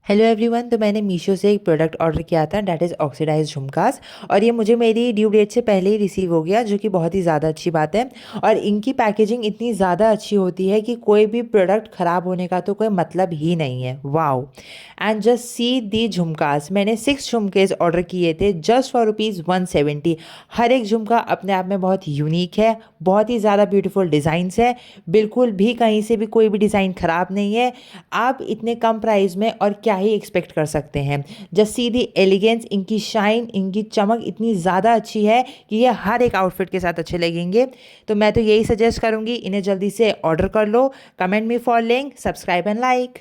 Hello everyone. तो मैंने मीशो से एक प्रोडक्ट ऑर्डर किया था, डैट इज़ ऑक्सीडाइज झुमकास। और ये मुझे मेरी ड्यू डेट से पहले ही रिसीव हो गया, जो कि बहुत ही ज़्यादा अच्छी बात है। और इनकी पैकेजिंग इतनी ज़्यादा अच्छी होती है कि कोई भी प्रोडक्ट ख़राब होने का तो कोई मतलब ही नहीं है। वाओ। एंड जस्ट सी दी झुमकास, मैंने 6 झुमकेज ऑर्डर किए थे जस्ट फॉर ₹170। हर एक झुमका अपने आप में बहुत यूनिक है, बहुत ही ज़्यादा ब्यूटीफुल डिज़ाइंस है। बिल्कुल भी कहीं से भी कोई भी डिज़ाइन ख़राब नहीं है। आप इतने कम प्राइस में और क्या ही एक्सपेक्ट कर सकते हैं। जस्ट सी दी एलिगेंस, इनकी शाइन, इनकी चमक इतनी ज़्यादा अच्छी है कि ये हर एक आउटफिट के साथ अच्छे लगेंगे। तो मैं तो यही सजेस्ट करूँगी, इन्हें जल्दी से ऑर्डर कर लो। Comment me for link, subscribe and like.